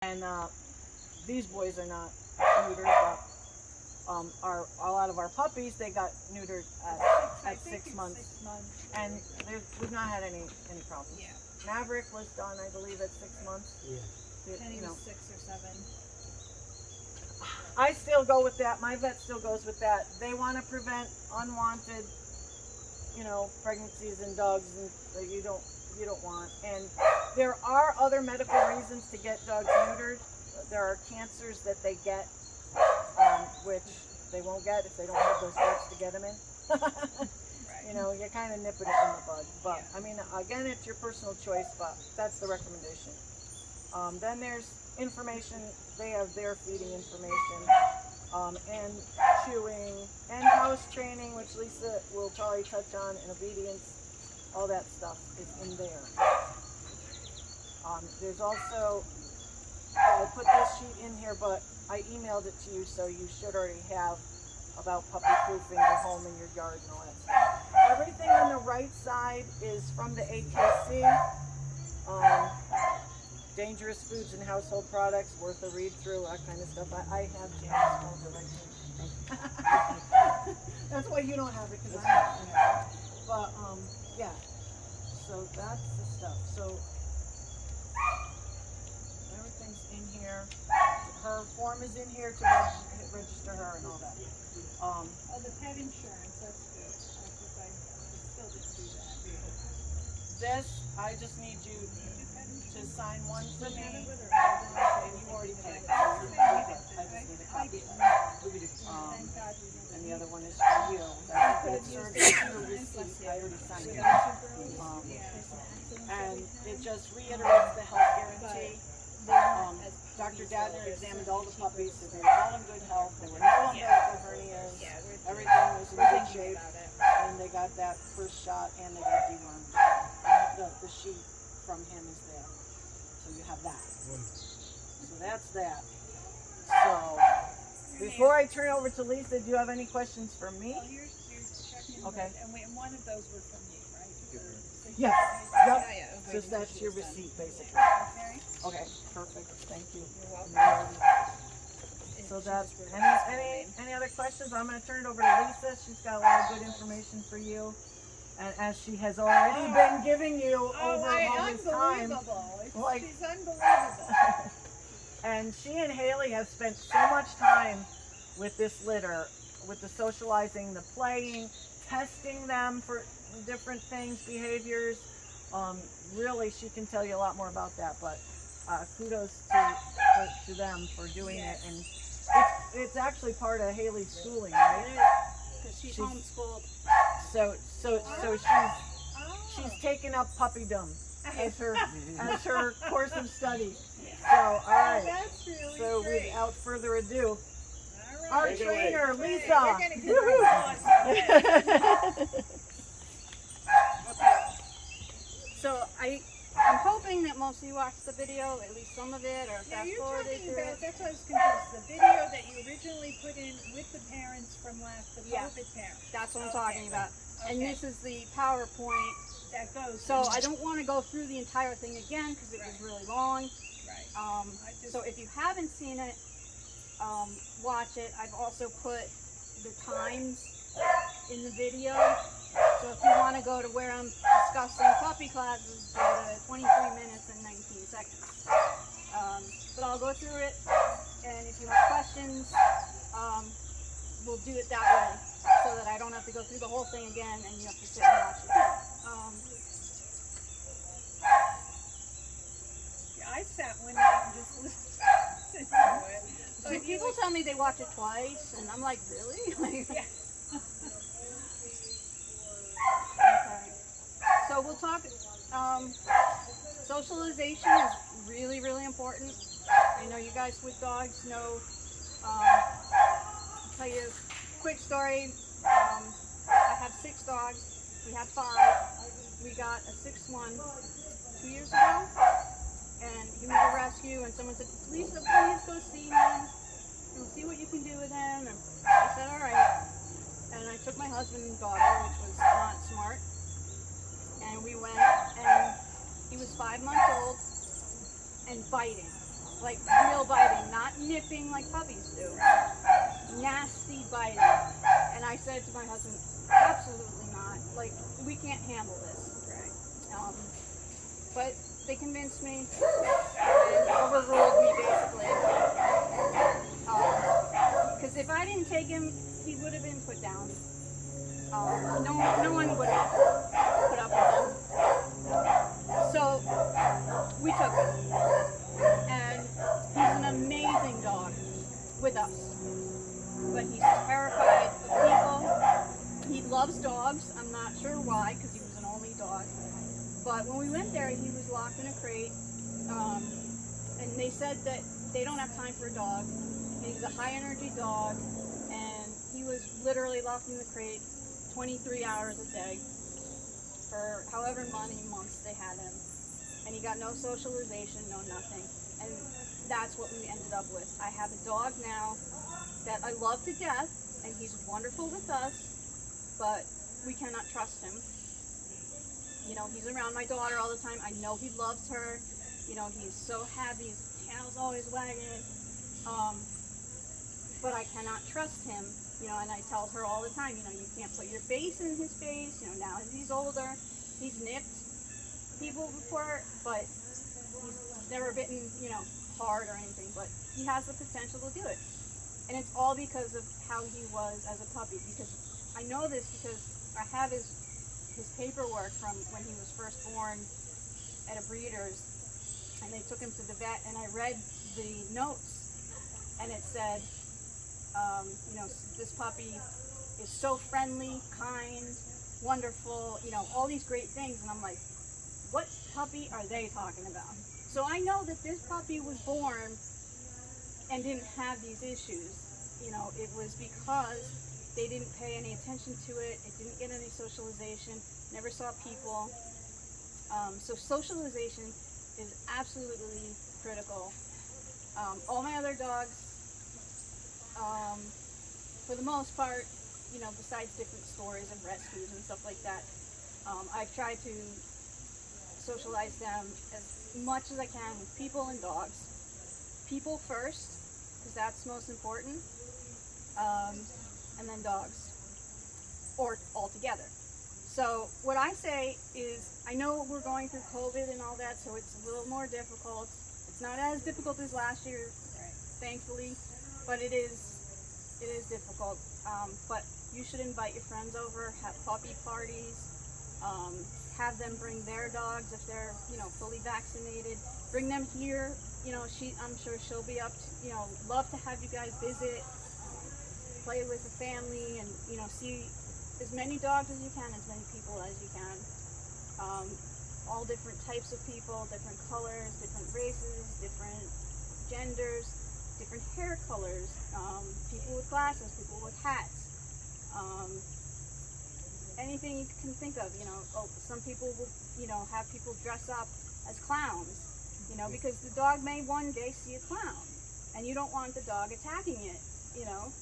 And these boys are not neutered, but a lot of our puppies, they got neutered at 6 months, 6 months. and we've not had any problems. Yeah. Maverick was done, I believe, at 6 months. Yeah. Penny was 6 or 7. I still go with that. My vet still goes with that. They want to prevent unwanted, pregnancies in dogs and that you don't want. And there are other medical reasons to get dogs neutered. There are cancers that they get, which they won't get if they don't have those guts to get them in. You kind of nip it in the bud. But I mean, again, it's your personal choice, but that's the recommendation. Then there's information. They have their feeding information, and chewing, and house training, which Lisa will probably touch on, and obedience. All that stuff is in there. There's also, I put this sheet in here, but I emailed it to you, so you should already have about puppy proofing your home and your yard and all that stuff. Everything on the right side is from the AKC. Dangerous foods and household products, worth a read through, that kind of stuff. I have Jan's phone directions. That's why you don't have it, because I have it. But yeah. So that's the stuff. So everything's in here. Her form is in here to register her and all that. Oh, the pet insurance, that's good. I still didn't do that. This, I just need you to sign one for me, and you already paid it. I just need a copy of that. Thank God you didn't. And the other one is for you. That's served as your receipt. I already signed it. And it just reiterates the health guarantee. Dr. Dadner examined all the puppies, so they were all in good health. There were no umbilical hernias. Everything was in good shape. And they got that first shot, and they got dewormed. The sheet from him is there. So you have that. So that's that. So before I turn over to Lisa, do you have any questions for me? Well, here's checking. Okay. And one of those were from you, right? Yes. Yep. Okay. Just that's your receipt, basically. Okay. Okay. Perfect. Thank you. You're welcome. So that's any other questions? I'm going to turn it over to Lisa. She's got a lot of good information for you, and as she has already been giving you over all this time. Like, She's unbelievable. And she and Haley have spent so much time with this litter, with the socializing, the playing, testing them for different things, behaviors. Really, she can tell you a lot more about that, but kudos to them for doing it. And it's actually part of Haley's schooling, right? Because she's homeschooled. So she's taken up puppydom as her course of study. So, all right. That's really So, great. without further ado, All our right. trainer, You're Lisa. gonna get her So I'm hoping that most of you watched the video, at least some of it, or Now fast you're forwarded talking through about, it. that's what I was confused, the video that you originally put in with the parents from the Yeah. COVID parents. That's what I'm Okay. talking about. And Okay. this is the PowerPoint. That goes. So in- I don't want to go through the entire thing again because it was Right. really long. Right. I just- So if you haven't seen it, watch it. I've also put the times in the video. So if you want to go to where I'm discussing puppy classes, go to 23 minutes and 19 seconds. But I'll go through it, and if you have questions, we'll do it that way, so that I don't have to go through the whole thing again and you have to sit and watch it. Yeah, I sat one night and just listened to it. So people tell me they watch it twice, and I'm like, really? Like, Yeah. okay. So we'll talk. Socialization is really, really important. I know you guys with dogs know. I'll tell you a quick story. I have 6 dogs. We had 5. We got a 6th one 2 years ago, and he was a rescue. And someone said, "Lisa, please go see him. You'll see what you can do with him." And I said, "All right." And I took my husband and daughter, which was not smart. And we went, and he was 5 months old and biting. like real biting, not nipping like puppies do. Nasty biting. And I said to my husband, absolutely not. Like, we can't handle this. Right. But they convinced me and overruled me basically. Because if I didn't take him, he would have been put down. No one would have put up with him. So we took him, and he's an amazing dog with us. But he's terrified of people. He loves dogs. I'm not sure why, because he was an only dog. But when we went there, he was locked in a crate, and they said that they don't have time for a dog. And he's a high-energy dog, and he was literally locked in the crate 23 hours a day for however many months they had him. And he got no socialization, no nothing. And that's what we ended up with. I have a dog now that I love to death, and he's wonderful with us, but we cannot trust him. You know, he's around my daughter all the time. I know he loves her. You know, he's so happy. His tail's always wagging. But I cannot trust him. You know, and I tell her all the time, you know, you can't put your face in his face. You know, now that he's older, he's nipped people before, but he's never bitten, you know, hard or anything. But he has the potential to do it. And it's all because of how he was as a puppy. Because I know this because I have his paperwork from when he was first born at a breeder's, and they took him to the vet, and I read the notes, and it said, you know, this puppy is so friendly, kind, wonderful, you know, all these great things, and I'm like, what puppy are they talking about? So I know that this puppy was born and didn't have these issues. You know, it was because they didn't pay any attention to it. It didn't get any socialization, never saw people. So socialization is absolutely critical. All my other dogs, for the most part, you know, besides different stories and rescues and stuff like that, I've tried to socialize them as much as I can with people and dogs. People first, because that's most important, and then dogs, or all together. So what I say is, I know we're going through COVID and all that, so it's a little more difficult. It's not as difficult as last year, thankfully, but it is difficult. But you should invite your friends over, have puppy parties, have them bring their dogs if they're, you know, fully vaccinated. Bring them here. You know, I'm sure she'll be up to, you know, love to have you guys visit, play with the family, and, you know, see as many dogs as you can, as many people as you can. All different types of people, different colors, different races, different genders, different hair colors, people with glasses, people with hats. Anything you can think of, you know. Some people will, you know, have people dress up as clowns, you know, because the dog may one day see a clown, and you don't want the dog attacking it, you know.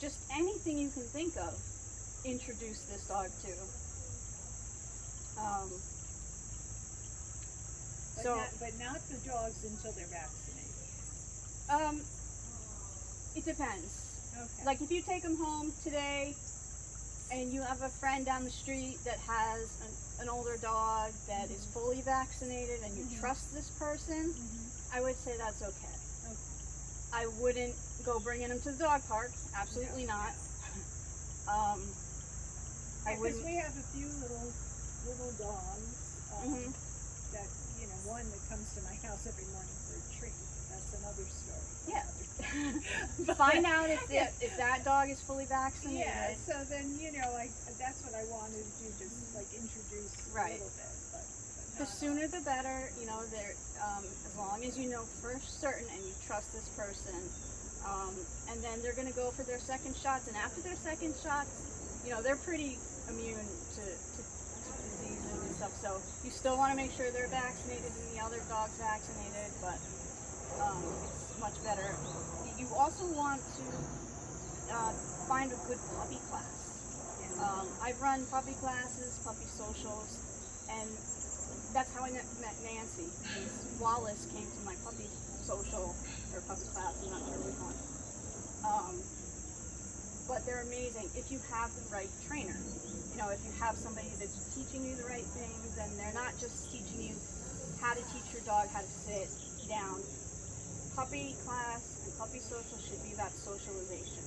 Just anything you can think of, introduce this dog to. But not the dogs until they're vaccinated. It depends. Okay. Like if you take them home today, and you have a friend down the street that has an older dog that is fully vaccinated, and you trust this person, I would say that's okay. I wouldn't go bringing him to the dog park. Absolutely not. I Because wouldn't. we have a few little dogs that, you know, one that comes to my house every morning for a treat. That's another story. Yeah. But- Find out if that dog is fully vaccinated. Yeah, so then, you know, that's what I wanted to do, just like introduce Right. a little bit. But The not- sooner the better, you know, as long as you know for certain and you trust this person. And then they're going to go for their second shots, and after their second shots, you know, they're pretty immune to diseases and stuff, so you still want to make sure they're vaccinated and the other dog's vaccinated, but it's much better. You also want to find a good puppy class. I've run puppy classes, puppy socials, and that's how I met Nancy. Because Wallace came to my puppy social or puppy class. I'm not sure which one. But they're amazing if you have the right trainer. You know, if you have somebody that's teaching you the right things, and they're not just teaching you how to teach your dog how to sit down. Puppy class and puppy social should be about socialization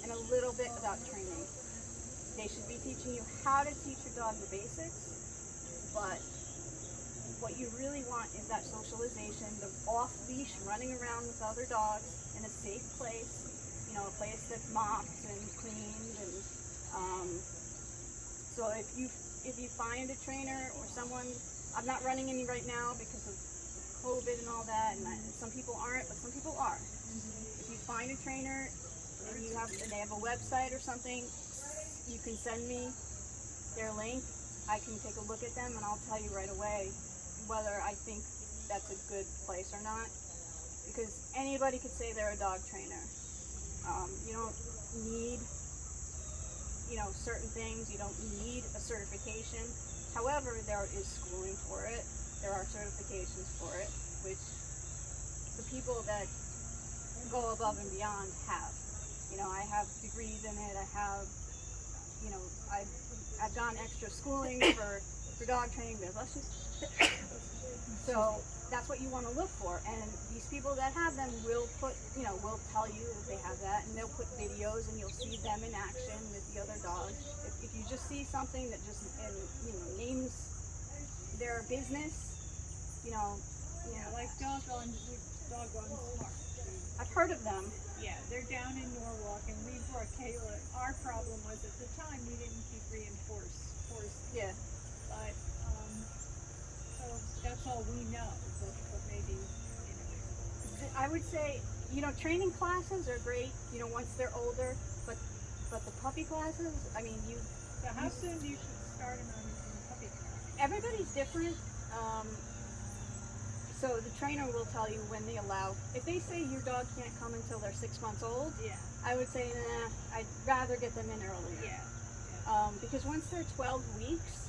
and a little bit about training. They should be teaching you how to teach your dog the basics, but what you really want is that socialization, the off-leash running around with other dogs in a safe place, you know, a place that's mopped and cleaned. And so if you find a trainer or someone, I'm not running any right now because of COVID and all that, and some people aren't, but some people are. If you find a trainer and they have a website or something, you can send me their link. I can take a look at them and I'll tell you right away whether I think that's a good place or not. Because anybody could say they're a dog trainer. You don't need, you know, certain things. You don't need a certification. However, there is schooling for it. There are certifications for it, which the people that go above and beyond have. You know, I have degrees in it. I have, you know, I've done extra schooling for dog training. So that's what you want to look for. And these people that have them will will tell you that they have that, and they'll put videos, and you'll see them in action with the other dogs. If you just see something that just names their business, Yeah, like Doggone Smart. I've heard of them. Yeah, they're down in Norwalk, and we brought Kayla. Our problem was at the time we didn't keep reinforced. Yeah. But so that's all we know. But maybe I would say, training classes are great, once they're older, but the puppy classes, I mean, So how soon do you start them on puppy class? everybody's different. So the trainer will tell you when they allow. If they say your dog can't come until they're 6 months old, Yeah. I would say, nah, I'd rather get them in earlier. Yeah. Because once they're 12 weeks,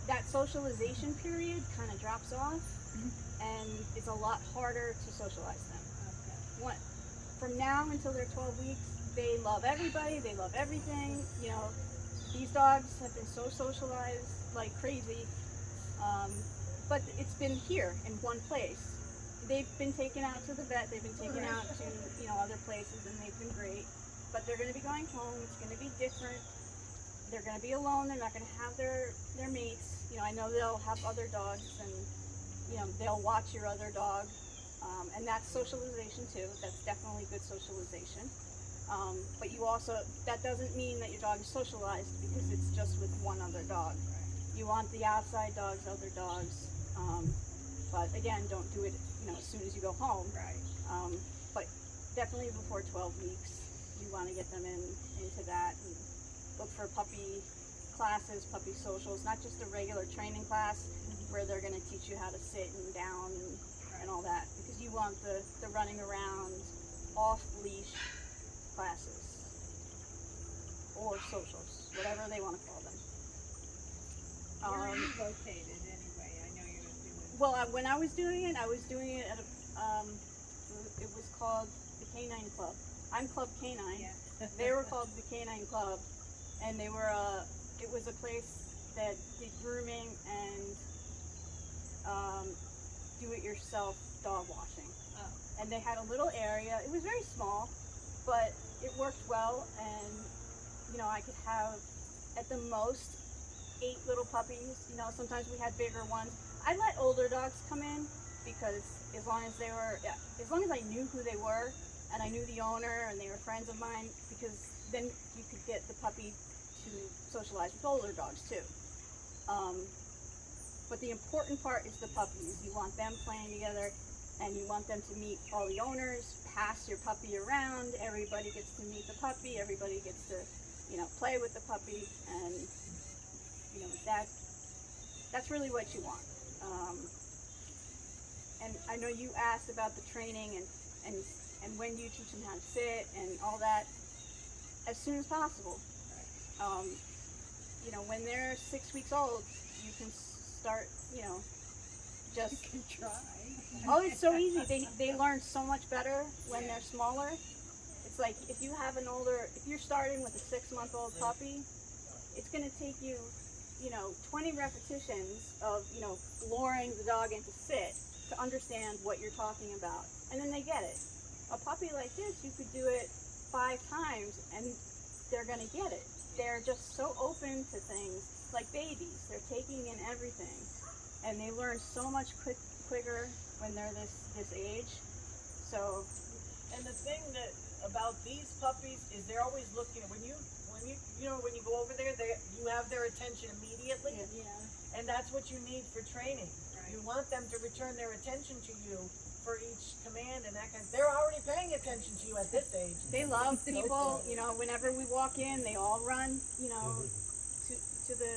that socialization period kind of drops off, and it's a lot harder to socialize them. Okay. From now until they're 12 weeks, they love everybody, they love everything. These dogs have been so socialized like crazy, but it's been here in one place. They've been taken out to the vet, they've been taken out to other places, and they've been great. But they're going to be going home. It's going to be different. They're going to be alone. They're not going to have their mates. I know they'll have other dogs, and they'll watch your other dog, and that's socialization too. That's definitely good socialization. But that doesn't mean that your dog is socialized because it's just with one other dog. You want the outside dogs, other dogs, but again, don't do it as soon as you go home. Right. But definitely before 12 weeks, you want to get them into that, and look for puppy classes, puppy socials, not just a regular training class where they're going to teach you how to sit and down and all that, because you want the running around, off leash classes or socials, whatever they want to call them. Where are you located anyway? I know you're doing. Well, when I was doing it at it was called the Canine Club. I'm Club Canine. Yeah. They were called the Canine Club, and they were it was a place that did grooming and do-it-yourself dog washing. Oh. And they had a little area. It was very small, but it worked well, and I could have at the most 8 little puppies. Sometimes we had bigger ones. I let older dogs come in because as long as I knew who they were and I knew the owner and they were friends of mine, because then you could get the puppy to socialize with older dogs too. But the important part is the puppies. You want them playing together, and you want them to meet all the owners, pass your puppy around, everybody gets to meet the puppy, everybody gets to, play with the puppy, and, that's really what you want. And I know you asked about the training and when you teach them how to sit and all that, as soon as possible. When they're 6 weeks old, you can start, just You can try. oh, it's so easy. They learn so much better when they're smaller. It's like if you have if you're starting with a 6-month-old puppy, it's gonna take you, 20 repetitions of, luring the dog into sit to understand what you're talking about, and then they get it. A puppy like this, you could do it 5 times, and they're gonna get it. They're just so open to things, like babies. They're taking in everything, and they learn so much quicker when they're this age. So And the thing that about these puppies is they're always looking when you go over there, you have their attention immediately, Yeah. and that's what you need for training. Right. You want them to return their attention to you for each command and that kind. They're already paying attention to you at this age. they love people. Whenever we walk in, they all run. To the.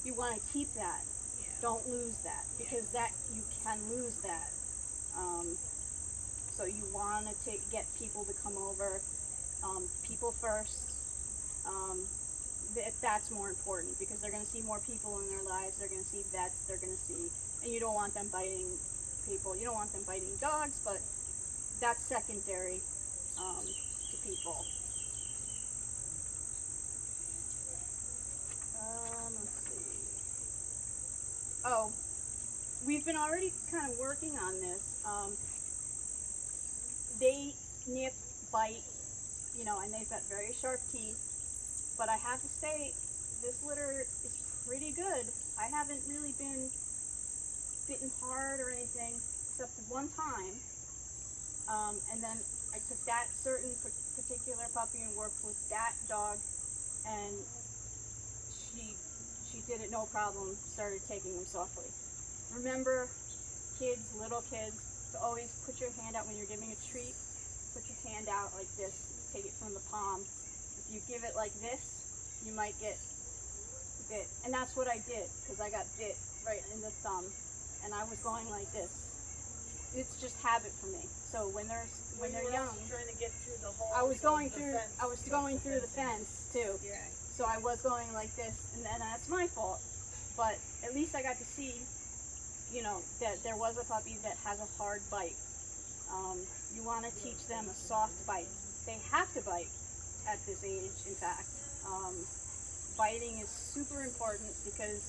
You want to keep that. Yeah. Don't lose that, because that you can lose that. So you want to get people to come over. People first. That's more important, because they're going to see more people in their lives. They're going to see vets. They're going to see, and you don't want them biting people. You don't want them biting dogs, but that's secondary to people. Let's see. Oh, we've been already kind of working on this. They nip, bite, and they've got very sharp teeth. But I have to say, this litter is pretty good. I haven't really been bitten hard or anything, except one time. And then I took that certain particular puppy and worked with that dog, and she did it no problem, started taking them softly. Remember, little kids, to always put your hand out when you're giving a treat. Put your hand out like this, take it from the palm. If you give it like this, you might get bit. And that's what I did, because I got bit right in the thumb, and I was going like this. It's just habit for me. So when they're young, Trying to get through the whole. I was going through the fence too. Yeah. So I was going like this, and that's my fault. But at least I got to see, that there was a puppy that has a hard bite. You want to teach them a soft bite. They have to bite at this age, in fact. Biting is super important, because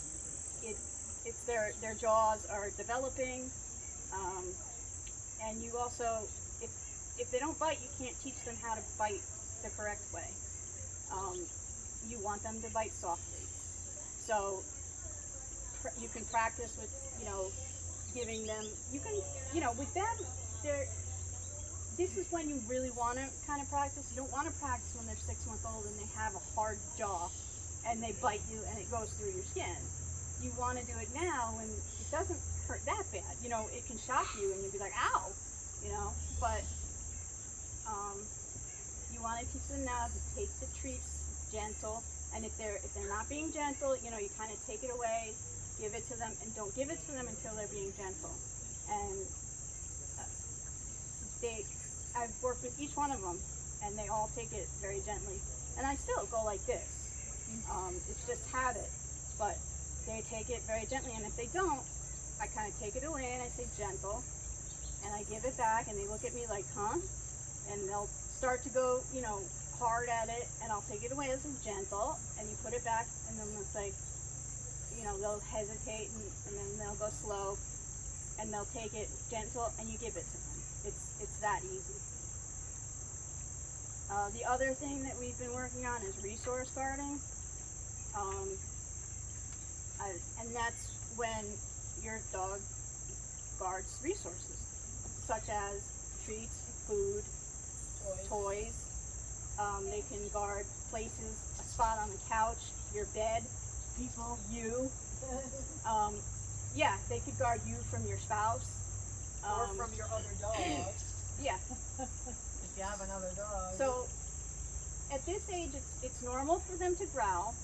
it's their jaws are developing, and you also, if they don't bite, you can't teach them how to bite the correct way. You want them to bite softly. So you can practice with, giving them, with them, this is when you really want to kind of practice. You don't want to practice when they're 6-month-old and they have a hard jaw and they bite you and it goes through your skin. You want to do it now when it doesn't hurt that bad. It can shock you and you'll be like, ow, but you want to teach them now to take the treats gentle, and if they're not being gentle, you kind of take it away, give it to them, and don't give it to them until they're being gentle. And I've worked with each one of them, and they all take it very gently. And I still go like this. It's just habit, but they take it very gently. And if they don't, I kind of take it away and I say gentle, and I give it back, and they look at me like, huh? And they'll start to go, hard at it, and I'll take it away as gentle, and you put it back, and then it's like, they'll hesitate, and then they'll go slow, and they'll take it gentle, and you give it to them. It's that easy. The other thing that we've been working on is resource guarding. And that's when your dog guards resources, such as treats, food, toys. They can guard places, a spot on the couch, your bed, people, you. Yeah, they could guard you from your spouse. Or from your other dog. Yeah. If you have another dog. So at this age, it's normal for them to growl.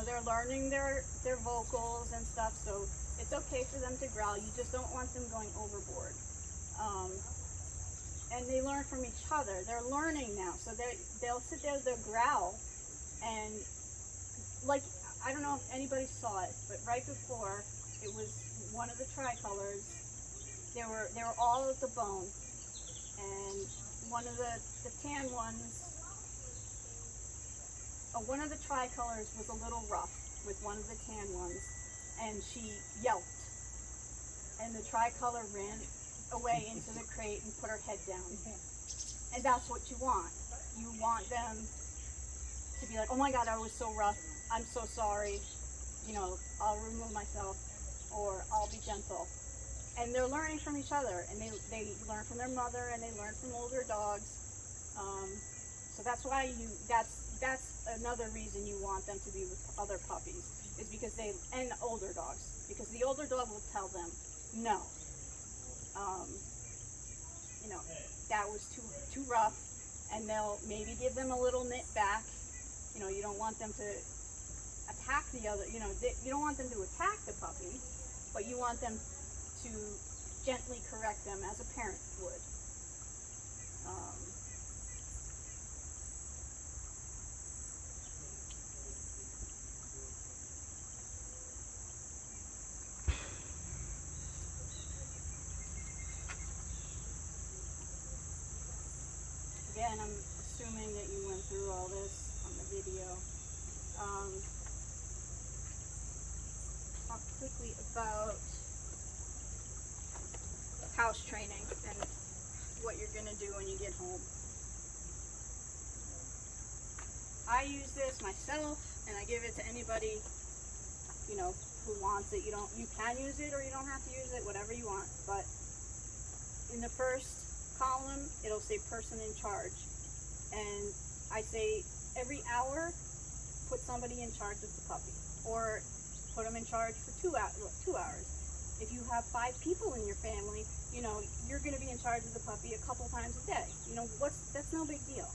They're learning their vocals and stuff, so it's okay for them to growl. You just don't want them going overboard. And they learn from each other. They're learning now, so they'll sit there, they'll growl, and I don't know if anybody saw it, but right before, it was one of the tricolors. They were all at the bone, and one of the tan ones. One of the tricolors was a little rough with one of the tan ones, and she yelped. And the tricolor ran away into the crate and put her head down. And that's what you want. You want them to be like, oh my God, I was so rough. I'm so sorry. You know, I'll remove myself, or I'll be gentle. And they're learning from each other, and they learn from their mother, and they learn from older dogs. So that's why that's another reason you want them to be with other puppies, is because and older dogs, because the older dog will tell them, no, you know, that was too rough, and they'll maybe give them a little nip back. You know, you don't want them to attack the other, you know, you don't want them to attack the puppy, but you want them to gently correct them as a parent would. Again, I'm assuming that you went through all this on the video. Talk quickly about house training and what you're going to do when you get home. I use this myself, and I give it to anybody, you know, who wants it. You can use it or you don't have to use it, whatever you want. But in the first column, it'll say person in charge. And I say every hour, put somebody in charge of the puppy, or put them in charge for 2 hours. If you have 5 people in your family, you know, you're going to be in charge of the puppy a couple times a day. You know, that's no big deal.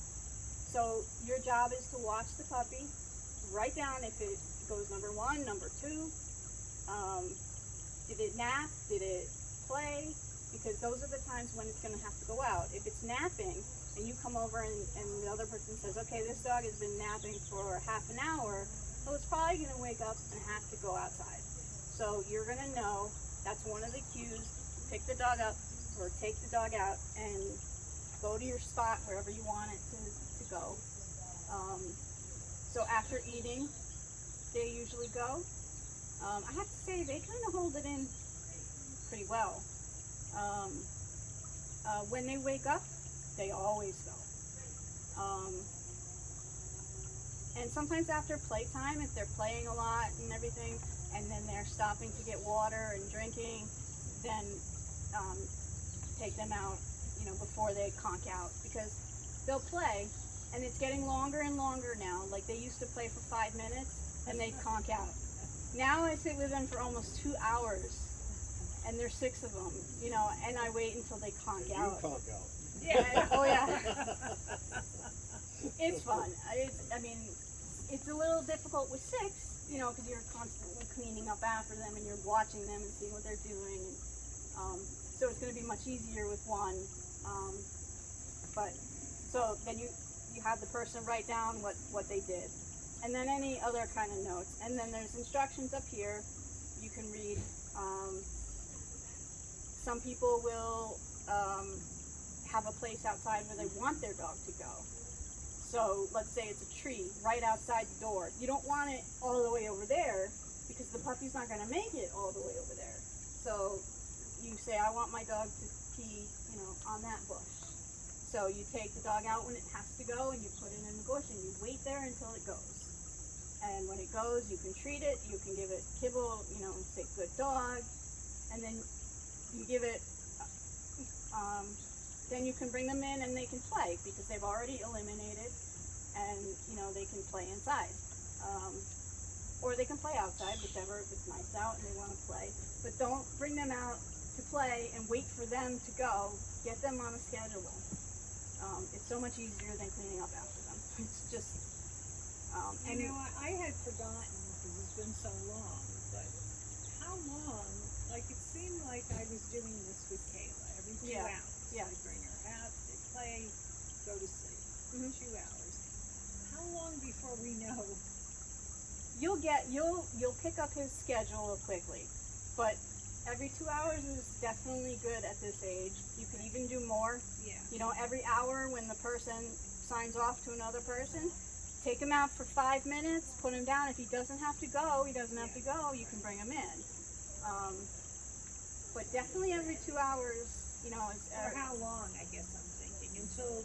So your job is to watch the puppy, write down if it goes number 1, number 2, did it nap, did it play, because those are the times when it's going to have to go out. If it's napping, and you come over and the other person says, okay, this dog has been napping for half an hour, so it's probably going to wake up and have to go outside. So you're going to know that's one of the cues. Pick the dog up or take the dog out and go to your spot wherever you want it to go. So after eating, they usually go. I have to say they kind of hold it in pretty well. When they wake up, they always go. And sometimes after playtime, if they're playing a lot and everything, and then they're stopping to get water and drinking, then take them out, you know, before they conk out, because they'll play, and it's getting longer and longer now. Like they used to play for 5 minutes, and they'd conk out. Now I sit with them for almost 2 hours, and there's 6 of them, you know, and I wait until they conk out. You conk out. Yeah. Oh yeah. It's fun. I mean, it's a little difficult with 6, you know, because you're constantly cleaning up after them and you're watching them and seeing what they're doing. And, so it's going to be much easier with 1. But so then you have the person write down what they did, and then any other kind of notes. And then there's instructions up here you can read. Some people will have a place outside where they want their dog to go. So let's say it's a tree right outside the door. You don't want it all the way over there because the puppy's not going to make it all the way over there. So you say, I want my dog to pee, you know, on that bush. So you take the dog out when it has to go and you put it in the bush and you wait there until it goes. And when it goes, you can treat it, you can give it kibble, you know, and say good dog. And then you give it, then you can bring them in and they can play because they've already eliminated, and you know they can play inside, or they can play outside, whichever, if it's nice out and they want to play. But don't bring them out to play and wait for them to go. Get them on a schedule. It's so much easier than cleaning up after them. It's just, You know, I had forgotten because it's been so long, but how long, like it seemed like I was doing this with Kayla every 2 Yeah, hours. yeah. I bring her out, they play, go to sleep. Mhm. 2 hours. How long before we know? you'll pick up his schedule quickly, but every 2 hours is definitely good at this age. You could even do more. Yeah. You know, every hour when the person signs off to another person, take him out for 5 minutes, put him down. If he doesn't have to go, he doesn't have to go. You can bring him in. But definitely every 2 hours, you know. Or how long, I guess I'm thinking, until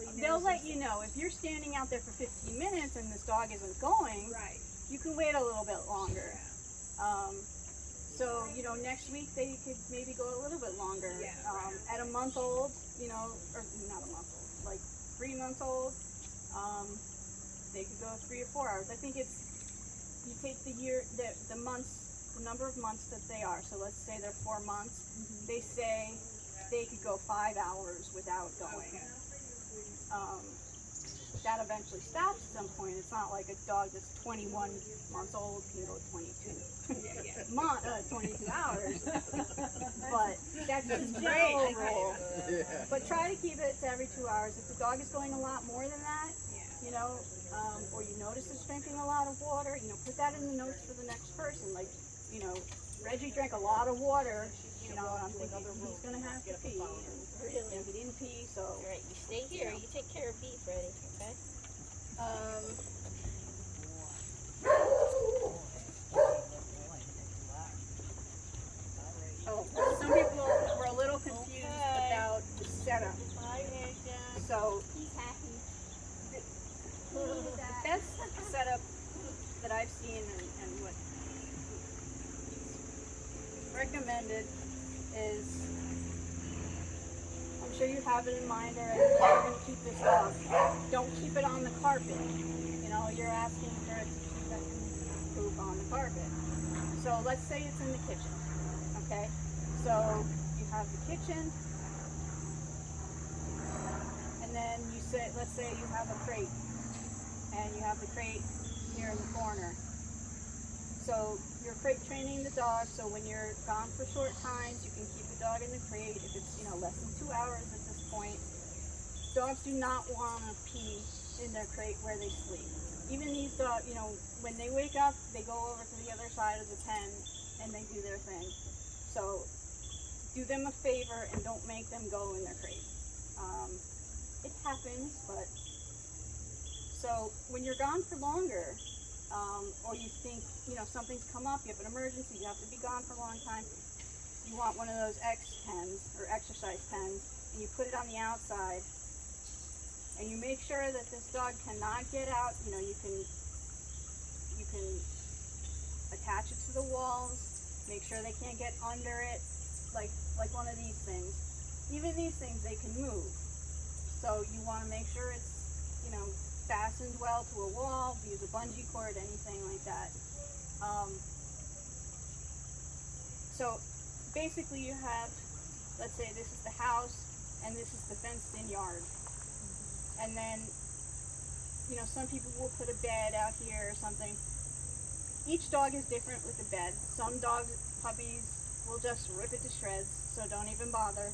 he knows. They'll let you know. If you're standing out there for 15 minutes and this dog isn't going, Right. you can wait a little bit longer. Yeah. So, you know, next week they could maybe go a little bit longer. Yeah, At a month old, you know, or not a month old, like 3 months old, they could go 3 or 4 hours. I think it's, you take the months, the number of months that they are. So let's say they're 4 months. Mm-hmm. They say they could go 5 hours without going. Okay. That eventually stops at some point. It's not like a dog that's 21 months old can go 22 Yeah. 22 hours. But that's just Great, general I rule. Yeah. But try to keep it to every 2 hours. If the dog is going a lot more than that, Yeah. you know, or you notice it's drinking a lot of water, you know, put that in the notes for the next person. Like, you know, Reggie drank a lot of water, you know, and I'm thinking he's gonna have to pee. And, you know, he didn't pee, so. Alright, you stay here. You take care of Beef, Ready, okay? Oh, some people were a little confused Okay. about the setup. Bye, Nathan. So He's happy. the best setup that I've seen and what recommended is, I'm sure you have it in mind already, that you're going to keep this dog. Don't keep it on the carpet. You know, you're asking for it to keep that poop on the carpet. So let's say it's in the kitchen, okay? So you have the kitchen, and then you say, let's say you have a crate, and you have the crate here in the corner. So you're crate training the dog, so when you're gone for short times, you can keep the dog in the crate. If it's, you know, less than 2 hours at this point, dogs do not want to pee in their crate where they sleep. Even these dogs, you know, when they wake up, they go over to the other side of the pen and they do their thing. So do them a favor and don't make them go in their crate. It happens, but so when you're gone for longer, or you think, you know, something's come up, you have an emergency, you have to be gone for a long time, you want one of those X pens or exercise pens, and you put it on the outside, and you make sure that this dog cannot get out. You know, you can attach it to the walls, make sure they can't get under it, like one of these things. Even these things, they can move. So you want to make sure it's, you know, fastened well to a wall, use a bungee cord, anything like that. So basically you have, let's say this is the house and this is the fenced in yard. And then, you know, some people will put a bed out here or something. Each dog is different with the bed. Some dogs, puppies, will just rip it to shreds, so don't even bother.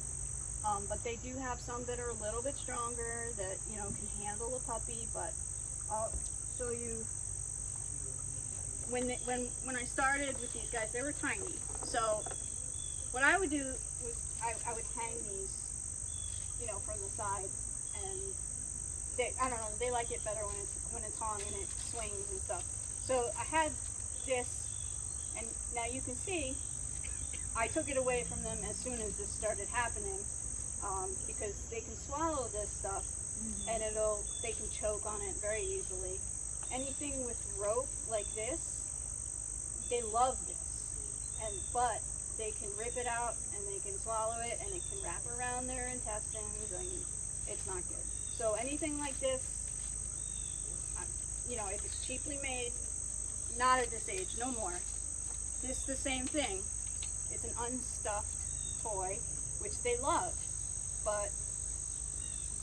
But they do have some that are a little bit stronger that, you know, can handle a puppy. But I'll show you. When I started with these guys, they were tiny. So what I would do was I would hang these, you know, from the side, and I don't know, they like it better when it's hung and it swings and stuff. So I had this, and now you can see I took it away from them as soon as this started happening, because they can swallow this stuff, and they can choke on it very easily. Anything with rope like this, they love this, but they can rip it out and they can swallow it and it can wrap around their intestines, and it's not good. So anything like this, you know, if it's cheaply made, not at this age, no more. This the same thing. It's an unstuffed toy, which they love, but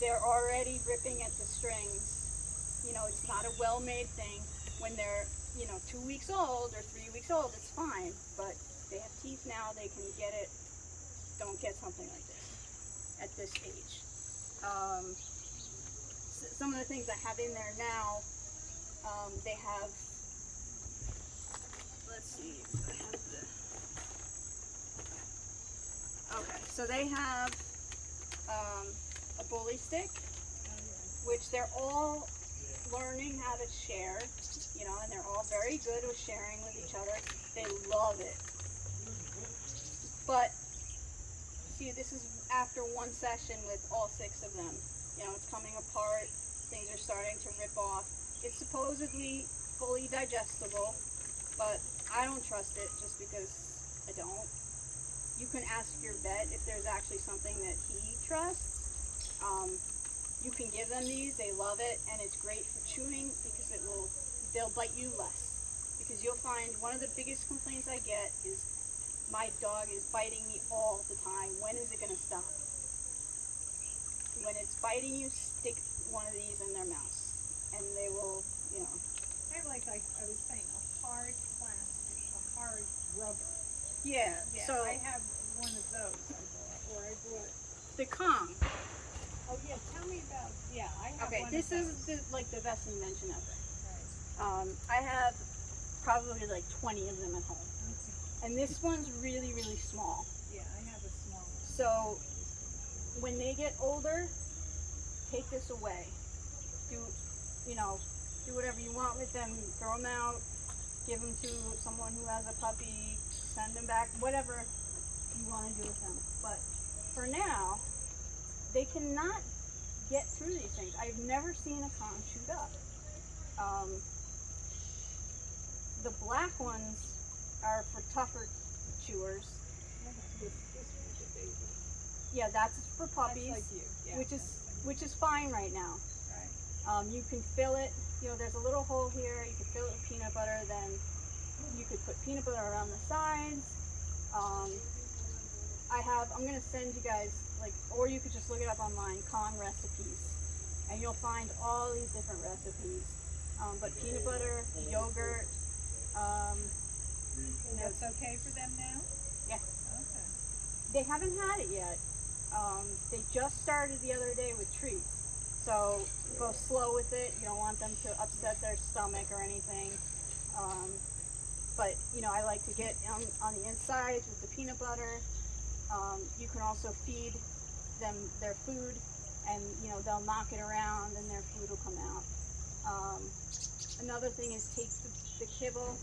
they're already ripping at the strings. You know, it's not a well-made thing. When they're, you know, 2 weeks old or 3 weeks old, it's fine, but they have teeth now, they can get it. Don't get something like this at this age. Some of the things I have in there now, they have, let's see, I have Okay, so they have a bully stick, which they're all learning how to share, you know, and they're all very good with sharing with each other. They love it. But, see, this is after one session with all 6 of them. You know, it's coming apart, things are starting to rip off. It's supposedly fully digestible, but I don't trust it just because I don't. You can ask your vet if there's actually something that he trusts. You can give them these, they love it, and it's great for chewing because they'll bite you less. Because you'll find one of the biggest complaints I get is my dog is biting me all the time. When is it going to stop? When it's biting you, stick one of these in their mouth, and they will, you know. I like I was saying, a hard plastic, a hard rubber. Yeah, Yeah, so I have one of those I bought. the Kong. Oh yeah, tell me about, yeah, I have Okay, one this of is those. like the best invention ever. Right. I have probably like 20 of them at home. And this one's really, really small. Yeah, I have a small one. So when they get older, take this away. Do whatever you want with them. Throw them out. Give them to someone who has a puppy. Send them back. Whatever you want to do with them. But for now, they cannot get through these things. I've never seen a Kong chewed up. The black ones are for tougher chewers. This one's a baby. Yeah, that's for puppies, That's like you. Yeah, which is fine right now. right. You can fill it. You know, there's a little hole here. You can fill it with peanut butter. Then you could put peanut butter around the sides. I'm gonna send you guys or you could just look it up online, Kong recipes, and you'll find all these different recipes. But peanut butter, yogurt. And that's okay for them now? Yeah. Okay. They haven't had it yet. They just started the other day with treats. So go slow with it. You don't want them to upset their stomach or anything. But, you know, I like to get on the insides with the peanut butter. You can also feed them their food and, you know, they'll knock it around and their food will come out. Another thing is take the kibble,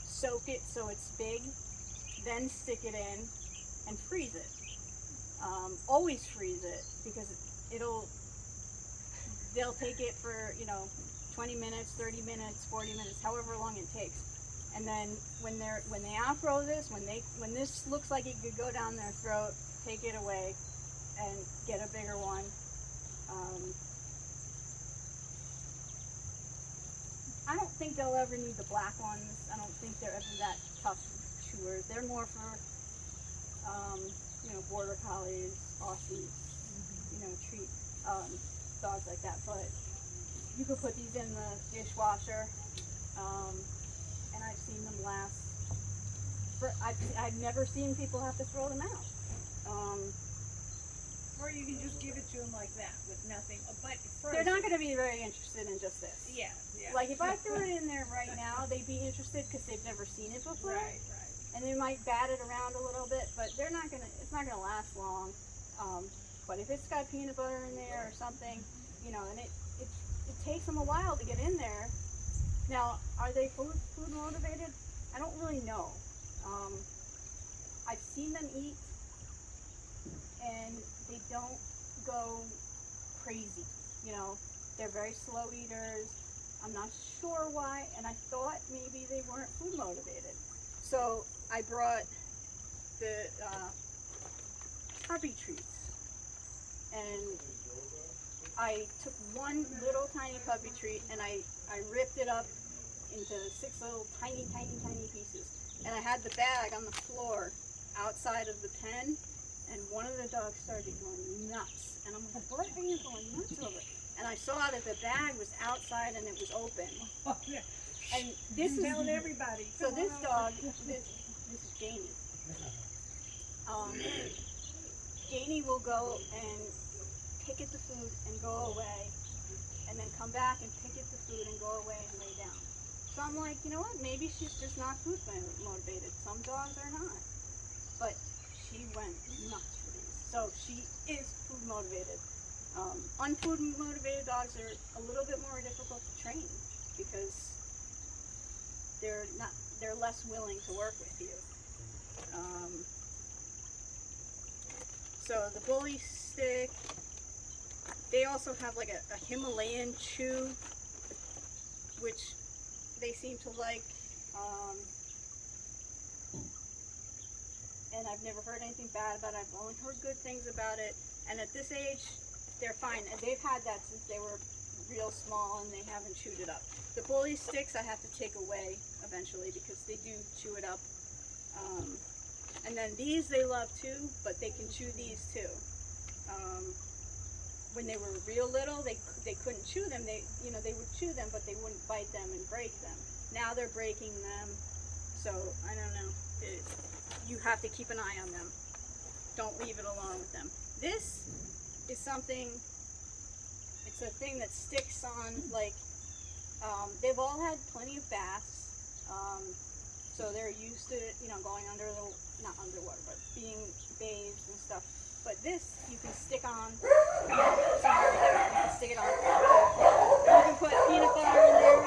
soak it so it's big, then stick it in and freeze it. Always freeze it because they'll take it for, you know, 20 minutes, 30 minutes, 40 minutes, however long it takes. And then when they outgrow this, when this looks like it could go down their throat, take it away and get a bigger one. I don't think they'll ever need the black ones. I don't think they're ever that tough chewers. They're more for, you know, border collies, Aussies, you know, treat dogs like that. But you could put these in the dishwasher, and I've seen them last. I've never seen people have to throw them out. Or you can just give it to them like that with nothing, but They're not going to be very interested in just this. Yeah, yeah. Like if I threw it in there right now, they'd be interested because they've never seen it before. Right, right. And they might bat it around a little bit, but it's not gonna last long. But if it's got peanut butter in there or something, you know, and it takes them a while to get in there. Now, are they food motivated? I don't really know. I've seen them eat, and they don't go crazy. You know, they're very slow eaters. I'm not sure why, and I thought maybe they weren't food motivated. So I brought the puppy treats, and I took one little tiny puppy treat and I ripped it up into 6 little tiny pieces. And I had the bag on the floor outside of the pen, and one of the dogs started going nuts. And I'm like, what are you going nuts over? And I saw that the bag was outside and it was open. Oh, yeah. And this is telling everybody. so come this on dog, over. this is Janie. Janie will go and pick at the food and go away, and then come back and pick at the food and go away and lay down. So I'm like, you know what? Maybe she's just not food motivated. Some dogs are not, but she went nuts for these. So she is food motivated. Unfood motivated dogs are a little bit more difficult to train because they're less willing to work with you. So the bully stick, they also have like a Himalayan chew, which they seem to like. And I've never heard anything bad about it. I've only heard good things about it. And at this age, they're fine. And they've had that since they were real small and they haven't chewed it up. The bully sticks I have to take away eventually because they do chew it up. And then these they love too, but they can chew these too. When they were real little, they couldn't chew them. They would chew them, but they wouldn't bite them and break them. Now they're breaking them. So I don't know. You have to keep an eye on them. Don't leave it alone with them. This is something, it's a thing that sticks on, like, they've all had plenty of baths, so they're used to, going under not underwater, but being bathed and stuff. But this, you can stick on, somewhere there, you can stick it on. You can put peanut butter in there,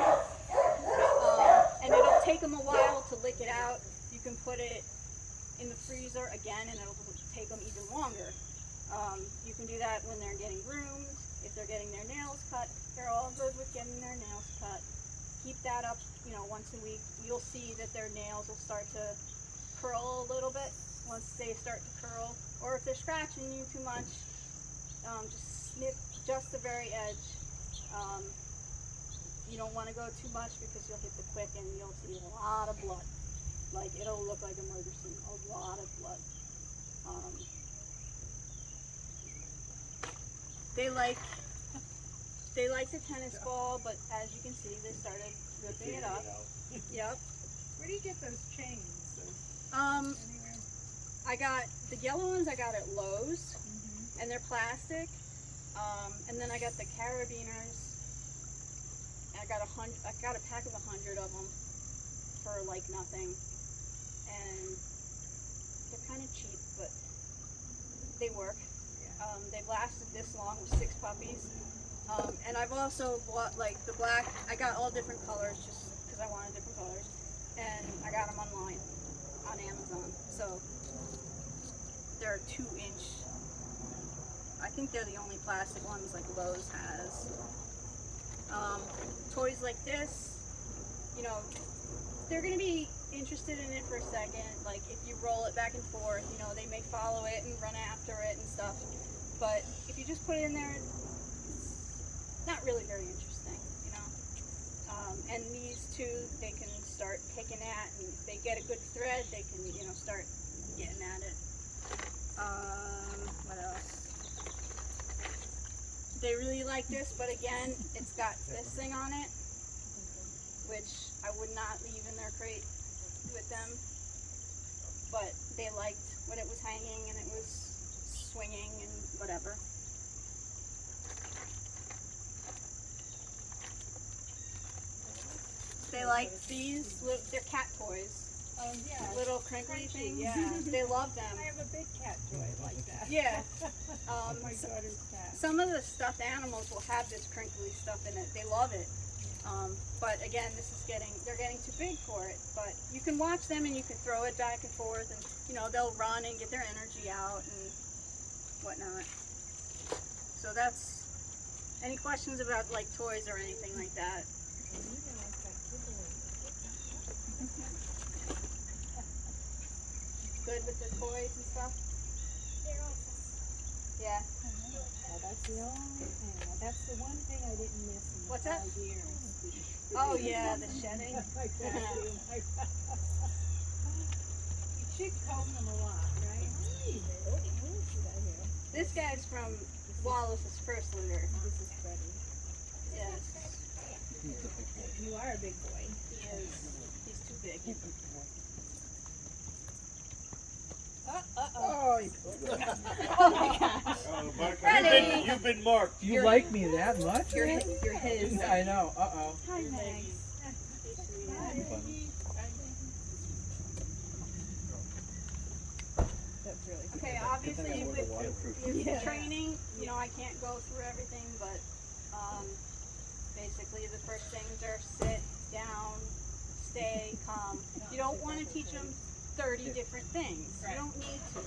and it'll take them a while to lick it out. You can put it in the freezer again, and it'll take them even longer. You can do that when they're getting groomed, if they're getting their nails cut. They're all good with getting their nails cut. Keep that up, once a week. You'll see that their nails will start to curl a little bit once they start to curl. Or if they're scratching you too much, just snip just the very edge. You don't want to go too much because you'll hit the quick and you'll see a lot of blood. Like, it'll look like a murder scene, a lot of blood. They like the tennis ball, but as you can see, they started ripping it up. Yep. Where do you get those chains? Um, Anywhere? I got the yellow ones. I got at Lowe's, and they're plastic. And then I got the carabiners. I got a pack of 100 of them for like nothing, and they're kind of cheap, but they work. They've lasted this long with 6 puppies. And I've also bought like the black. I got all different colors just because I wanted different colors, and I got them online on Amazon. So they're 2-inch. I think they're the only plastic ones like Lowe's has. Toys like this, they're gonna be interested in it for a second. Like if you roll it back and forth, they may follow it and run after it and stuff. But if you just put it in there, it's not really very interesting, And these two, they can start picking at, and if they get a good thread, they can, start getting at it. What else? They really like this, but again, it's got this thing on it, which I would not leave in their crate with them. But they liked when it was hanging and it was swinging and whatever. They like these, they're cat toys. Oh yeah. Little crinkly Crunchy, things. yeah. They love them. I have a big cat toy like that. Yeah. My daughter's cat. Some of the stuffed animals will have this crinkly stuff in it. They love it. But again, they're getting too big for it. But you can watch them and you can throw it back and forth, and they'll run and get their energy out and whatnot. So that's, any questions about like toys or anything like that? Good with the toys and stuff? Yeah. That's the only thing. That's the one thing I didn't miss in What's the that? 5 years. Oh yeah, the shedding. Exactly. You should comb them a lot, right? This guy's from Wallace's first litter. This is Freddie. Yes, You are a big boy. he is. He's too big. Oh, Oh my gosh. Freddie! You've been marked. You like me that much? You're his. I know. Uh-oh. Hi, Max. really. Okay, obviously with Yeah. training, you know, I can't go through everything, but basically the first things are sit, down, stay, calm. You don't want to teach them 30 different things. You Right. don't need to.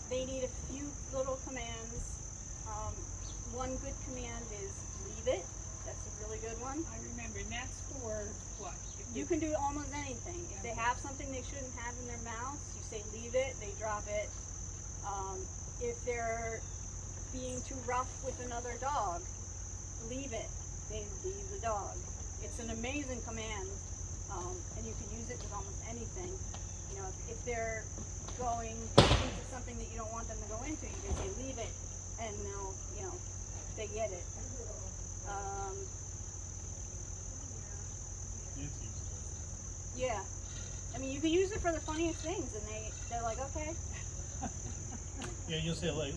They need a few little commands. One good command is leave it. That's a really good one. I remember, and that's for what? If You can do almost anything. If they have something they shouldn't have in their mouths, you say leave it, they drop it. If they're being too rough with another dog, leave it, they leave the dog. It's an amazing command, and you can use it with almost anything. You know, if they're going into something that you don't want them to go into, you can say leave it, and they'll, you know, they get it. Yeah. I mean, you can use it for the funniest things, and they're like, okay. Yeah, you'll say like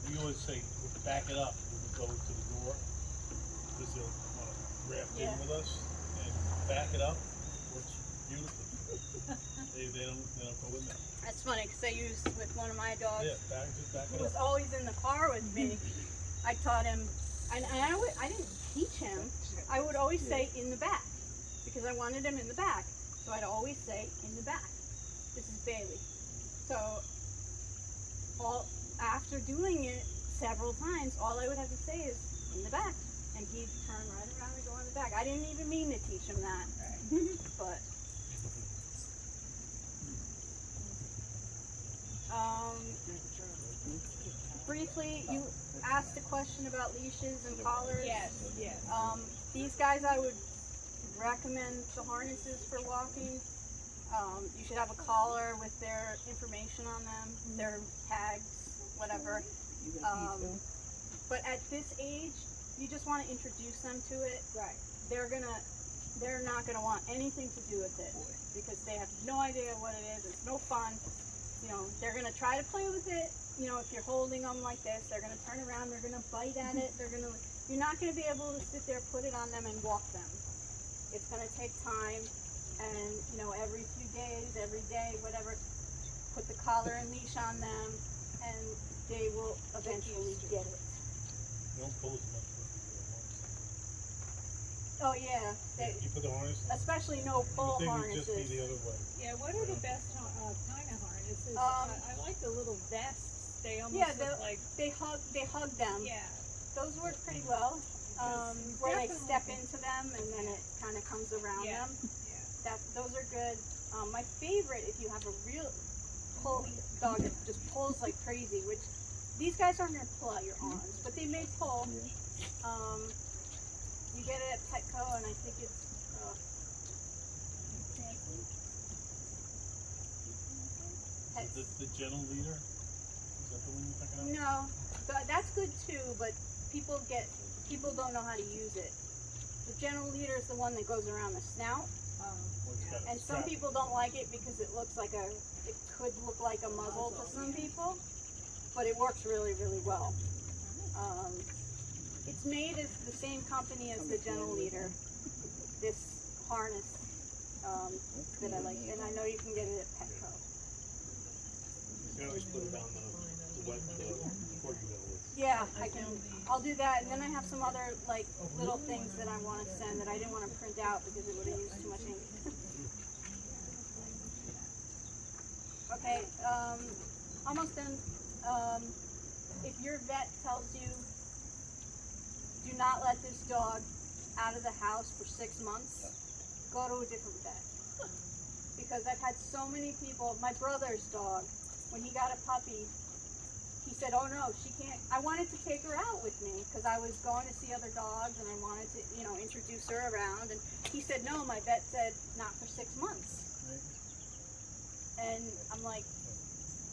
we always say, back it up when we go to the door, because they'll want to raft Yeah. in with us, and back it up works beautifully. they don't go in there. That's funny, because I used with one of my dogs. Yeah, just back Who it was up. always in the car with me. I taught him, and I didn't teach him. I would always say in the back, because I wanted him in the back. So I'd always say in the back. This is Bailey. So after doing it several times, all I would have to say is in the back, and he'd turn right around and go in the back. I didn't even mean to teach him that, but. Briefly, you asked a question about leashes and collars. Yes, yes. These guys, I would recommend the harnesses for walking. You should have a collar with their information on them, their tags, whatever. But at this age, you just want to introduce them to it. Right. They're not gonna want anything to do with it because they have no idea what it is. It's no fun. You know, they're gonna try to play with it. You know, if you're holding them like this, they're gonna turn around. They're gonna bite at it. You're not gonna be able to sit there, put it on them, and walk them. It's gonna take time, and you know, every few days, every day, whatever, put the collar and leash on them, and they will eventually get it. You don't pull as much with the harness. Oh yeah, You put the harness. especially no pull You think it'd just be harnesses. the other way. Yeah, what are the best kind of harnesses? I like the little vests. They almost Yeah, look like, They hug them. yeah. Those work pretty well. Where they Definitely. step into them and then it kind of comes around Yeah. them. Yeah. Those are good. My favorite, if you have a real pull dog that just pulls like crazy, which these guys aren't gonna pull out your arms, but they may pull. You get it at Petco, and I think it's The gentle leader. Is that the one you're thinking of? No, that's good too, but people don't know how to use it. The general leader is the one that goes around the snout, Or it's got a and some strap. people don't like it because it could look like a muzzle to some people, but it works really, really well. It's made as the same company as the general leader. This harness that I like, and I know you can get it at Petco. You can always put it on the wet before you go with. Yeah, I'll do that, and then I have some other like little things that I want to send that I didn't want to print out because it would have used too much ink. Okay, almost done. If your vet tells you, do not let this dog out of the house for 6 months, go to a different vet. Because I've had so many people, my brother's dog, when he got a puppy, he said, oh no, she can't. I wanted to take her out with me because I was going to see other dogs and I wanted to, you know, introduce her around. And he said, no, my vet said not for 6 months. And I'm like,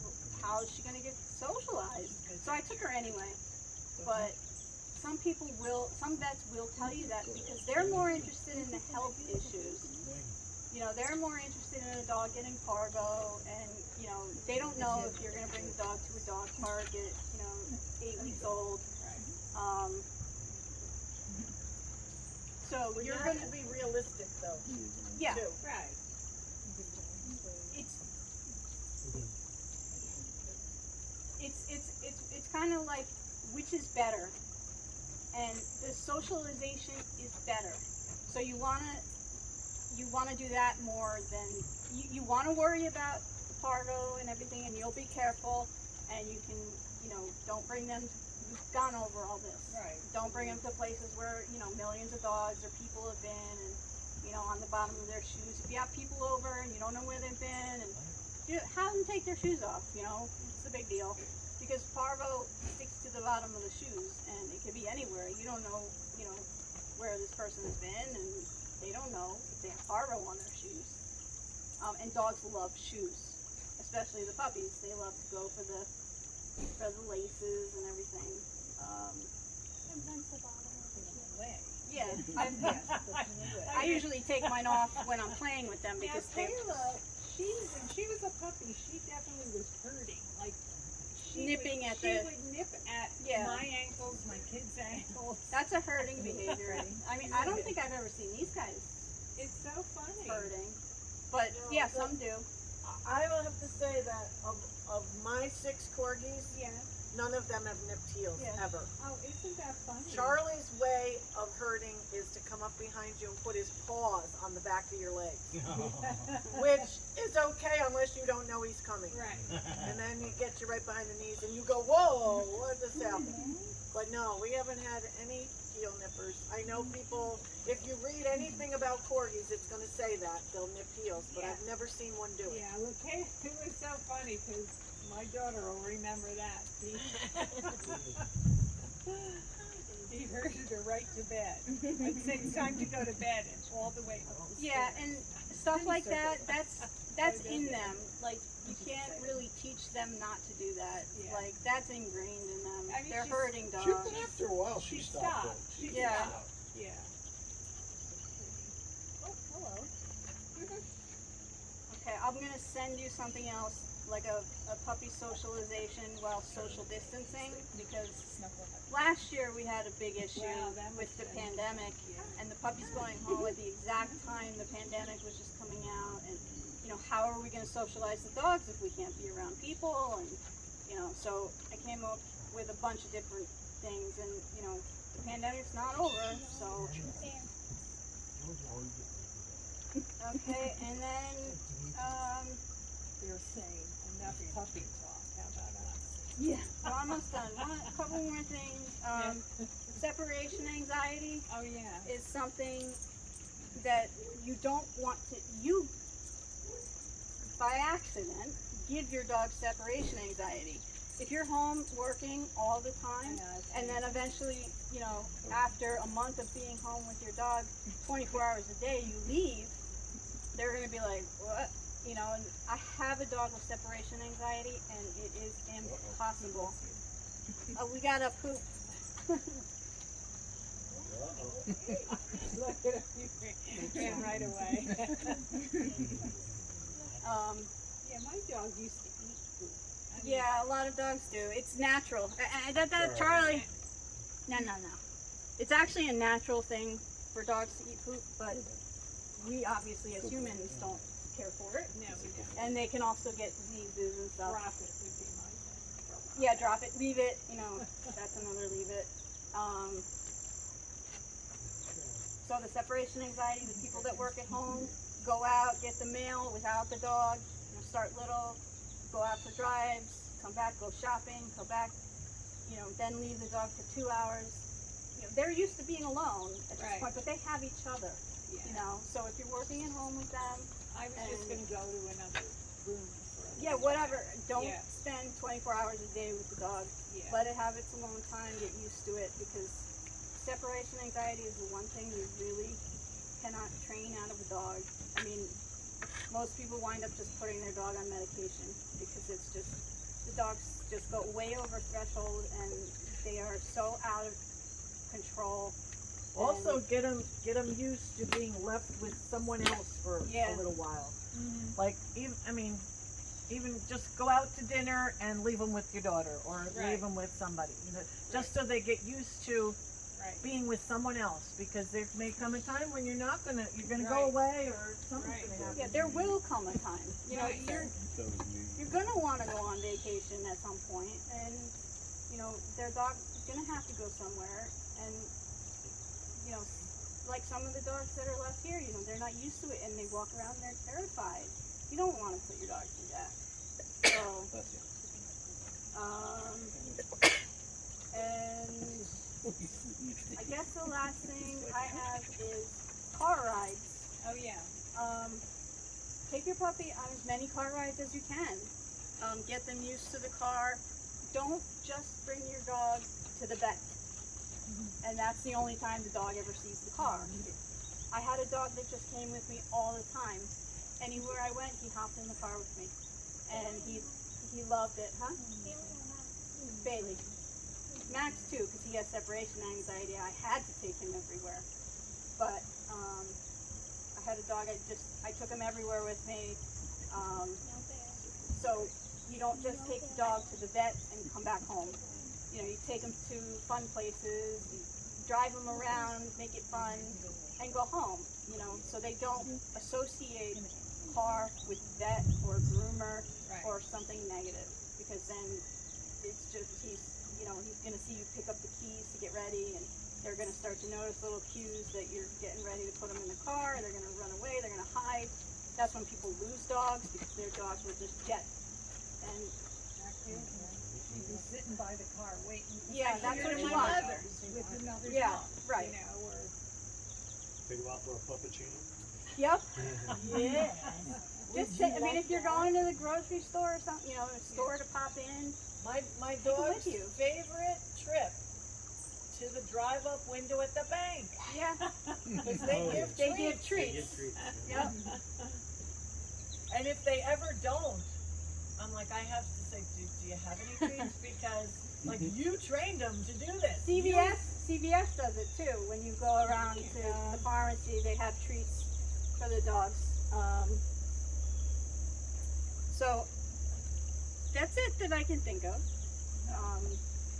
well, how is she going to get socialized? So I took her anyway. But some vets will tell you that because they're more interested in the health issues. You know, they're more interested in a dog getting cargo, and you know, they don't know if you're going to bring the dog to a dog park at, you know, 8 weeks old. So Well, you're you going have to to be realistic though, yeah. too. Right. It's kind of like which is better, and the socialization is better. So you wanna do that more than you wanna worry about the parvo and everything, and you'll be careful, and you can, don't bring them. We've gone over all this. Right. Don't bring them to places where millions of dogs or people have been, and on the bottom of their shoes. If you have people over and you don't know where they've been, and have them take their shoes off. It's a big deal because parvo sticks to the bottom of the shoes, and it could be anywhere. You don't know, where this person has been, and they don't know if they have parvo on their shoes. And dogs love shoes, especially the puppies. They love to go for the laces and everything. Sometimes the bottom of the shoe. Way. Yeah, Yes, I usually take mine off when I'm playing with them Now because they Kayla, when she was a puppy, she definitely was hurting. Like Nipping at she the- would nip at Yeah. my ankles, my kids' ankles. that's a hurting behavior. I mean, I don't think I've ever seen these guys It's so funny. hurting, but yeah, some do. I will have to say that of my 6 corgis, Yeah. none of them have nipped heels, Yeah. ever. Oh, isn't that funny? Charlie's way of hurting is to come up behind you and put his paws on the back of your legs, which is okay unless you don't know he's coming. Right. And then he gets you right behind the knees and you go, whoa, what just happened? But no, we haven't had any heel nippers. I know people, if you read anything about corgis, it's going to say that. They'll nip heels, but Yeah. I've never seen one do it. Yeah, look, it was so funny because my daughter will remember that. He herded her right to bed. I'd say it's time to go to bed and all the way up the Yeah, stairs. and stuff like that. That's in them. Like you can't really teach them not to do that. Yeah. Like that's ingrained in them. I mean, They're she's- hurting dogs. After a while, she She stopped. stopped. though. She Yeah. stopped. Yeah. Oh, hello. Okay, I'm gonna send you something else, like a puppy socialization while social distancing, because last year we had a big issue Wow, that with the must have been- pandemic, and the puppies going home at the exact time the pandemic was just coming out, and how are we gonna socialize the dogs if we can't be around people, and so I came up with a bunch of different things, and the pandemic's not over, so okay, and then They're saying enough puppy talk. How about us? yeah, we're almost done. A couple more things. Separation anxiety Oh, yeah. is something that you don't want to, by accident, give your dog separation anxiety. If you're home working all the time, and then eventually, after a month of being home with your dog 24 hours a day, you leave, they're going to be like, what? And I have a dog with separation anxiety, and it is impossible. We got to poop. Look at him. He ran right away. Yeah, my dog used to eat food. I mean, Yeah, a lot of dogs do. It's natural. Charlie. No. It's actually a natural thing for dogs to eat poop, but we obviously as humans don't care for it. No, we don't. And they can also get diseases and stuff. Drop it would be my thing. Yeah, drop it, leave it. That's another leave it. So the separation anxiety, the people that work at home, go out, get the mail without the dog, start little, go out for drives, come back, go shopping, come back, then leave the dog for 2 hours. They're used to being alone at this Right. point, but they have each other, Yeah. So if you're working at home with them, I was just And- going to go to another room for a yeah, little whatever, don't Yeah. spend 24 hours a day with the dog. Yeah. Let it have its alone time, get used to it, because separation anxiety is the one thing you really cannot train out of a dog. I mean, most people wind up just putting their dog on medication because it's just, the dogs just go way over threshold and they are so out of control. Also, get them used to being left with someone else for Yeah. a little while. Mhm. Like, even just go out to dinner and leave them with your daughter, or Right. leave them with somebody. Just so they get used to Right. being with someone else, because there may come a time when you're gonna Right. go away, or something's Right. gonna happen. Yeah, there will come a time. Right. You're gonna want to go on vacation at some point, and you know, their dog is gonna have to go somewhere, and, you know, like some of the dogs that are left here, you know, they're not used to it, and they walk around and they're terrified. You don't wanna put your dog through that. So, Bless you. and I guess the last thing I have is car rides. Oh, yeah. Take your puppy on as many car rides as you can. Get them used to the car. Don't just bring your dog to the vet. And that's the only time the dog ever sees the car. I had a dog that just came with me all the time. Anywhere I went, he hopped in the car with me. And he loved it, huh? Bailey. Max too, because he has separation anxiety. I had to take him everywhere. But I had a dog, I took him everywhere with me. So you don't just take the dog to the vet and come back home. You know, you take them to fun places, you drive them around, make it fun, and go home. You know, so they don't associate car with vet or groomer Right. or something negative, because then it's just he's gonna see you pick up the keys to get ready, and they're gonna start to notice little cues that you're getting ready to put them in the car. They're gonna run away. They're gonna hide. That's when people lose dogs, because their dogs will just get. And She'd be sitting by the car waiting. Yeah, that's Like what my you want. mother's with another Yeah, dog, right. You know, or Take them out for a puppuccino. yep. Yeah. Just say, I mean, if you're going to the grocery store or something, you know, a store to pop in. My it dog's with you. favorite trip to the drive-up window at the bank. Yeah. Because they Oh, give They treats. give treats. Yep. And if they ever don't, I'm like, I have to say, do you have any treats? Because, like, you trained them to do this. CVS does it too. When you go around to the pharmacy, they have treats for the dogs. So that's it that I can think of.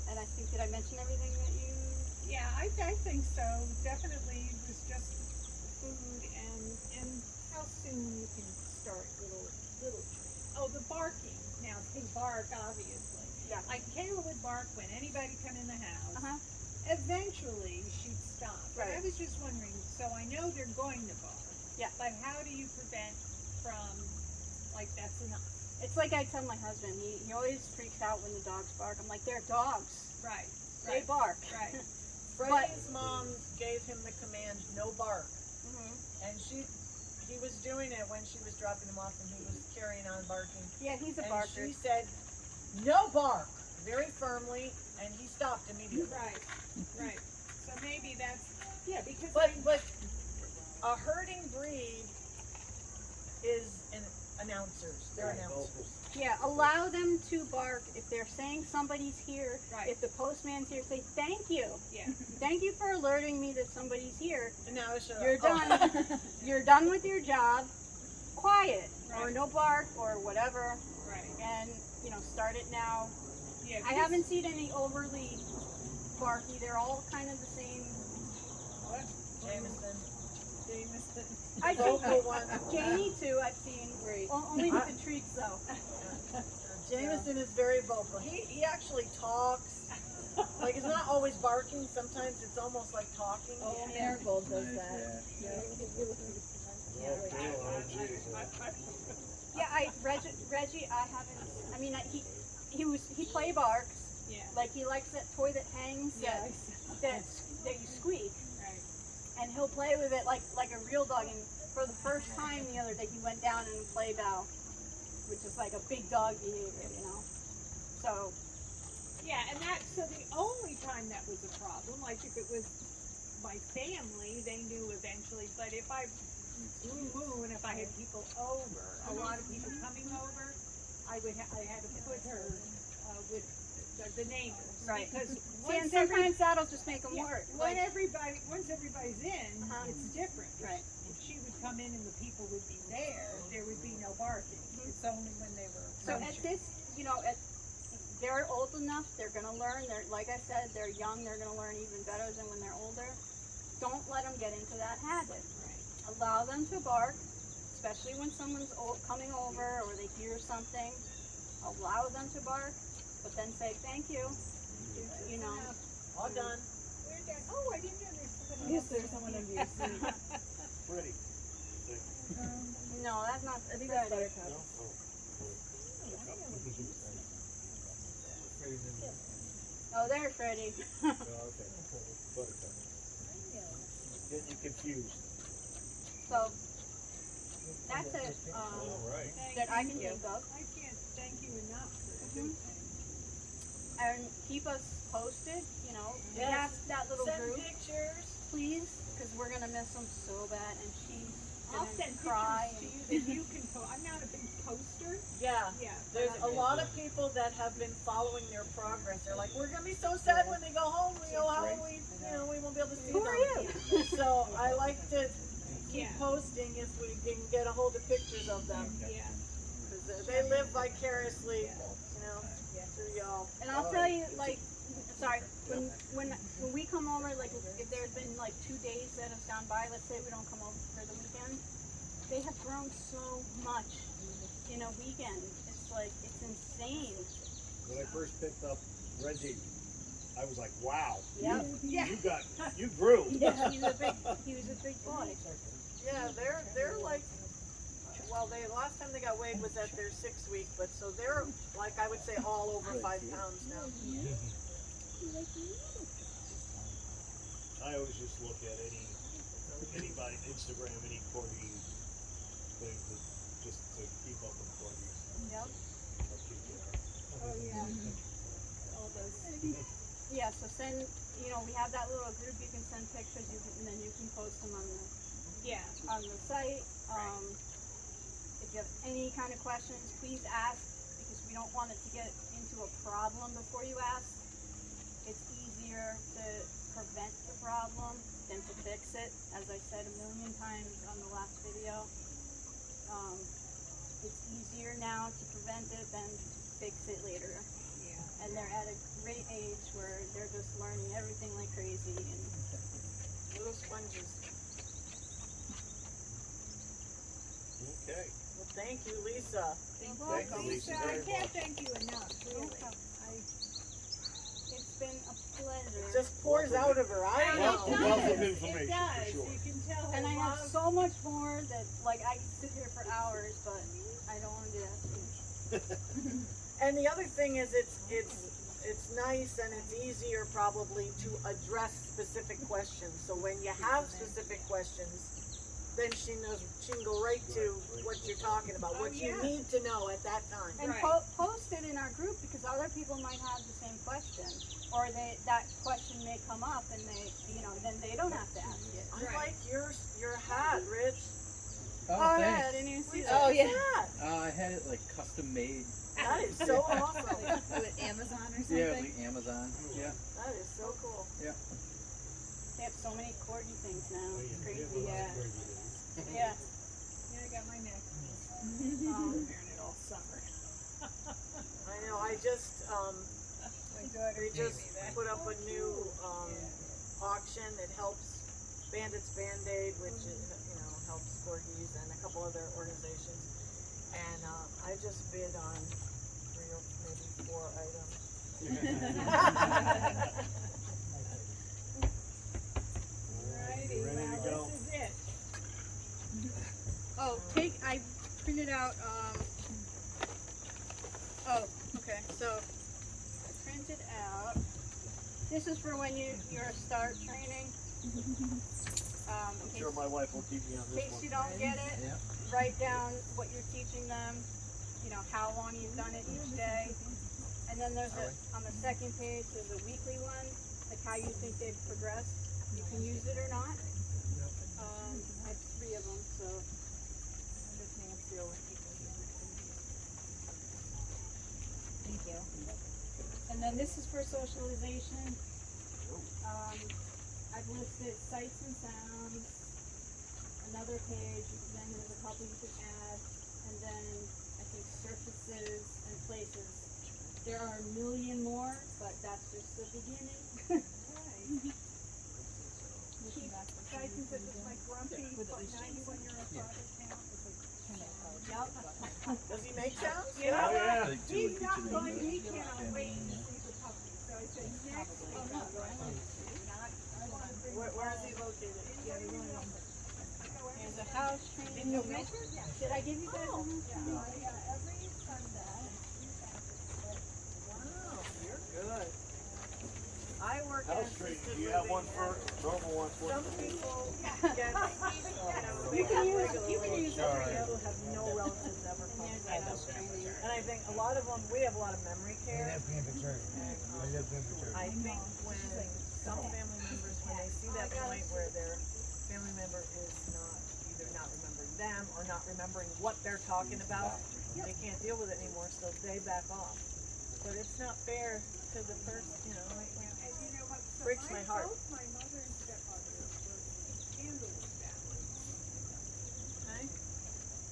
And I think, did I mention everything that you? yeah, I think so. Definitely, it was just food and how soon you can start little. Oh, the barking. Now they bark, obviously. Yeah. Like Kayla would bark when anybody come in the house. Uh huh. Eventually, she'd stop. But I Right. was just wondering. So I know they're going to bark. Yeah. But how do you prevent from like that's enough? It's like I tell my husband. He always freaks out when the dogs bark. I'm like, they're dogs. Right. They Right. bark. Right. Freddie's mom gave him the command, no bark. Hmm. And he was doing it when she was dropping him off, and he was carrying on barking. Yeah, he's a And barker. she said, no bark, very firmly, and he stopped immediately. Right. Right. So maybe that's yeah because But a herding breed is announcers. They're announcers. Yeah, allow them to bark if they're saying somebody's here. Right. If the postman's here, say thank you. yeah. Thank you for alerting me that somebody's here. And now it's You're done. You're done with your job. Quiet, or Right. no bark, or whatever, Right. and start it now. Yeah. I haven't seen any overly barky. They're all kind of the same. What? Jameson. Jameson. I Vocal think one. Janie too. I've seen. Great. Only with the treats though. Jameson is very vocal. He actually talks. Like, it's not always barking. Sometimes it's almost like talking. Oh, Marigold does that. Yeah, Reggie. I haven't. I mean, he play barks. Yeah. Like he likes that toy that hangs. Yeah. That you squeak. Right. And he'll play with it like a real dog. And for the first time the other day, he went down in a play bow, which is like a big dog behavior, So Yeah, and so the only time that was a problem, like if it was my family, they knew eventually. But if I and if I had people over, a lot of people coming over, I had to put her with the neighbors, Right. Because see, and sometimes that'll just make them work. once Like, everybody's in, Uh-huh. it's different. Right. If she would come in and the people would be there would be no barking. It's only when they were so at approaching. this, they're old enough. They're gonna learn. They're like I said, they're young. They're gonna learn even better than when they're older. Don't let them get into that habit. Right. Allow them to bark, especially when someone's coming over or they hear something. Allow them to bark, but then say thank you. you know. All done. We're done. Oh, I didn't know there's somebody. Yes, there's someone under your seat. Pretty. No, that's not. I think that's Freddie. Buttercup. Oh, there's Freddie. Getting you confused. So that's it. Alright. That I can think of. I can't thank you enough for Mhm. And keep us posted. You know, we Yes. have that little Send group, pictures. please, because we're gonna miss them so bad, and she's I'll gonna send cry. pictures to you that you can post. I'm not a big poster. Yeah. Yeah. There's a lot of people that have been following their progress. They're like, we're gonna be so sad when they go home. We know how we won't be able to see Who them. are you? So I like to keep Yeah. posting if we can get a hold of pictures of them. Yeah. 'Cause they live vicariously, you know, through y'all. And I'll tell you, like, sorry, when we come over, like, if there's been like 2 days that have gone by, let's say we don't come over for the weekend, they have grown so much in a weekend. It's like, it's insane. When I first picked up Reggie, I was like, wow, Yeah. you grew. He was a big boy. Yeah, they're like, well, last time they got weighed was at their 6th week, but so they're like, I would say all over 5 pounds now. I always just look at anybody, Instagram, any corgi thing just to keep up with corgis. Yep. How cute they are. Oh, yeah. All those. Yeah, so send, you know, we have that little group, you can send pictures, and then you can post them Yeah. on the site. If you have any kind of questions, please ask, because we don't want it to get into a problem before you ask. It's easier to prevent the problem than to fix it, as I said a million times on the last video. It's easier now to prevent it than to fix it later. Yeah. And they're at a great age where they're just learning everything like crazy, and Little sponges. Okay. Well, thank you, Lisa. Thank Well, you, Lisa, I very can't much. thank you enough, really. it's been a pleasure. It just pours out of her. I don't Wealth know. of It information, does. for sure. You can tell her And I have love. so much more that, like, I could sit here for hours, but I don't want to do that. And the other thing is, it's nice and it's easier probably to address specific questions. So when you have specific questions, then she can go right to what you're talking about, what you yeah. need to know at that time. And Right. post it in our group, because other people might have the same question, or that question may come up, and then they don't have to ask it. I like your hat, Rich. Oh, yeah, I thanks. didn't even see Look that. at that. I had it like custom made. That is so awesome. With Amazon or something? Yeah, like Amazon. Yeah. That is so cool. They have so many corgi things now. It's crazy. Yeah. Yeah. Yeah, I got my neck. Um, Wearing it all summer. I know. I just My daughter we gave just me that. put up a new auction. It helps Bandits Band-Aid, which helps corgis and a couple other organizations. And I just bid on 3 or maybe 4 items. Alrighty, Ready to well, go. this is it. Oh, I printed out, okay, so I printed out, this is for when you're start training. I'm sure my wife will keep me on In this case one. you don't get it, Yeah. write down what you're teaching them, how long you've done it each day. And then there's on the second page, there's a weekly one, like how you think they've progressed. You can use it or not. I have 3 of them, so. Thank you. And then this is for socialization. I've listed sights and sounds. Another page, then there's a couple you can add. And then I think surfaces and places. There are a million more, but that's just the beginning. Sights and sounds is like grumpy, but 91 year old father count. Yep. Does he make sounds? You know Oh, yeah. what? He's not going, he cannot wait to see the puppy. So I said, Where is he located? There's a house training. Did I give you guys a house training? Every Sunday. Wow, you're good. I work in House assisted training, do you have one living, for, normal one for? some people get, they have regularly, some people have no relatives ever come to that house training. And I think a lot of them, we have a lot of memory care. And, I think when some family members, when they see that point where their family member is not, either not remembering them or not remembering what they're talking about, they can't deal with it anymore, so they back off. But it's not fair to the person, you know, like, And you know what, so breaks my heart. both my mother and stepmother were handled badly. okay?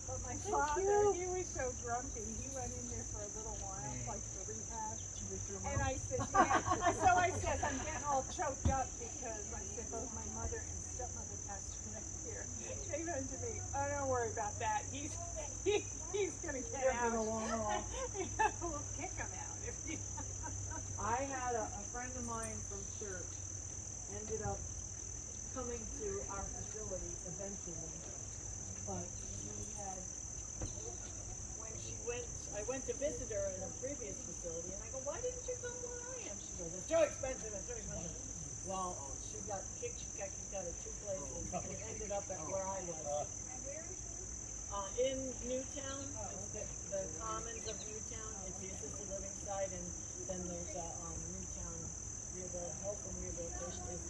But my father, he was so grumpy, he went in there for a little while, like for rehab. And I said, yeah, so I said, I'm getting all choked up because I said, both my mother and stepmother passed away here. They went to me, oh, don't worry about that, he's gonna get You're out. gonna long haul. We'll kick him out if he. I had a friend of mine from church ended up coming to our facility eventually, but she had, when she went, I went to visit her in a previous facility, and I go, why didn't you come where I am? She goes, it's too expensive, it's too expensive. Well, she got kicked out of two places, and ended up at where I was. In Newtown, it's the Commons of Newtown, it's the assisted living side, and then there's Newtown Health and Rehabilitation is